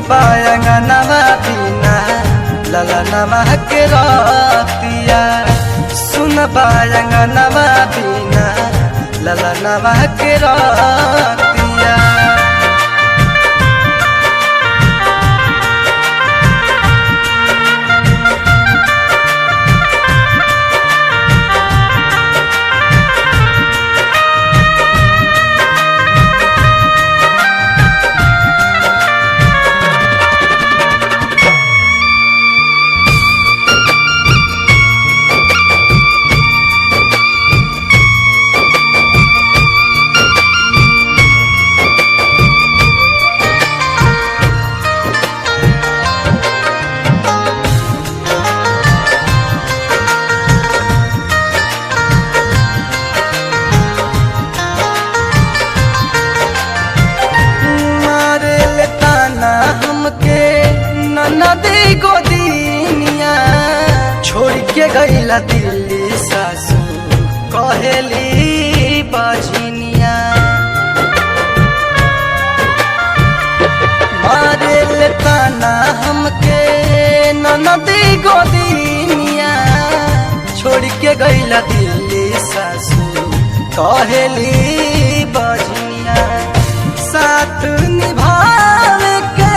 बायंगनवा बिना ललनवा के रतिया। सुन बायंगनवा बिना ललनवा के रतिया। हमके ननदी गोदीनिया छोड़ के गईला दिल्ली सासू कहेली बजनिया। मारे ले ताना हमके ननदी गोदीनिया छोड़ के गईला दिल्ली सासू कहेली बजनिया। साथ निभावे के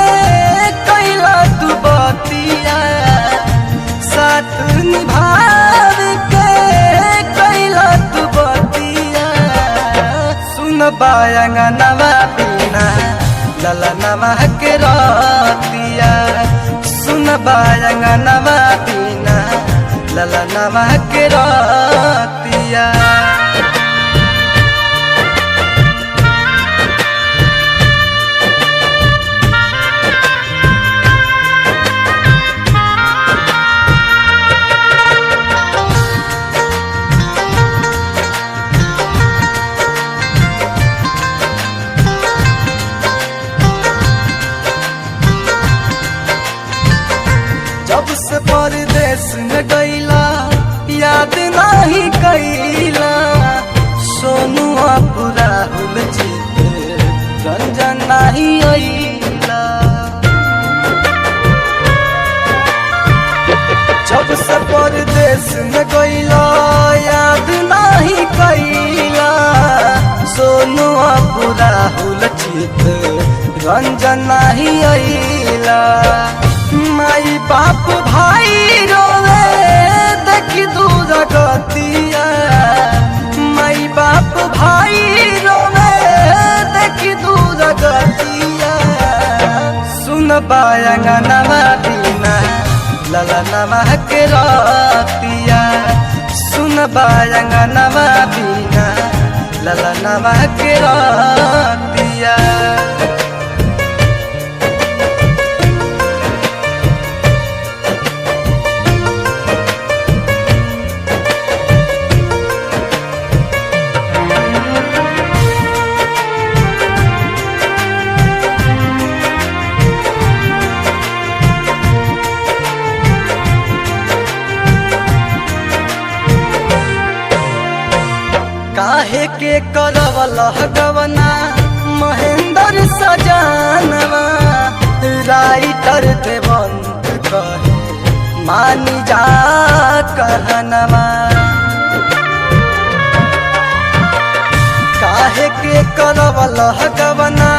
कैला तू बतिया। साथ निभावे के कैला तू बतिया। सुन बायंगनवा बिना ललनवा के रतिया। सुन बायंगनवा बिना ललनवा के रतिया। जब से परदेश में गईला याद नहीं कैला। सोनू पूरा हुल जीते रंजन नहीं अइला। जब से परदेश में गईला याद नहीं कैला। सोनू पूरा हुल जीते रंजन नहीं अइला। माई बाप भाई रोवे देखी दूर गतिया। माई बाप भाई रोवे देखी दूर गतिया। सुन बायंगनवा बिना ललनवा के रतिया। सुन बायंगनवा बिना ललनवा के रतिया। काहे के करवला गवना महेंद्र सजानवा। राइटर देवंत कहे मानी जा कहनवा। काहे के करवला गवना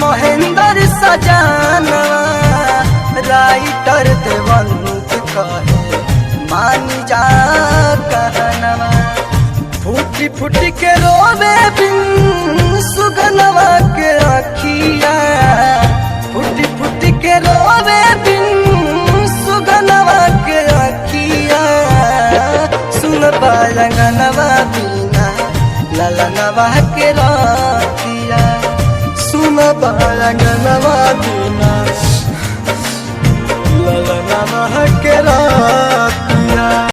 महेंद्र सजानवा। राइटर देवंत कहे मानी जा कहनवा। फूटी फूटी के रोवे बिन सुगनवा के अखिया। फूटी फूटी के रोवे बिन सुगनवा के अखिया। सुन बायंगनवा बिना ललनवा के रतिया। सुन बायंगनवा बिना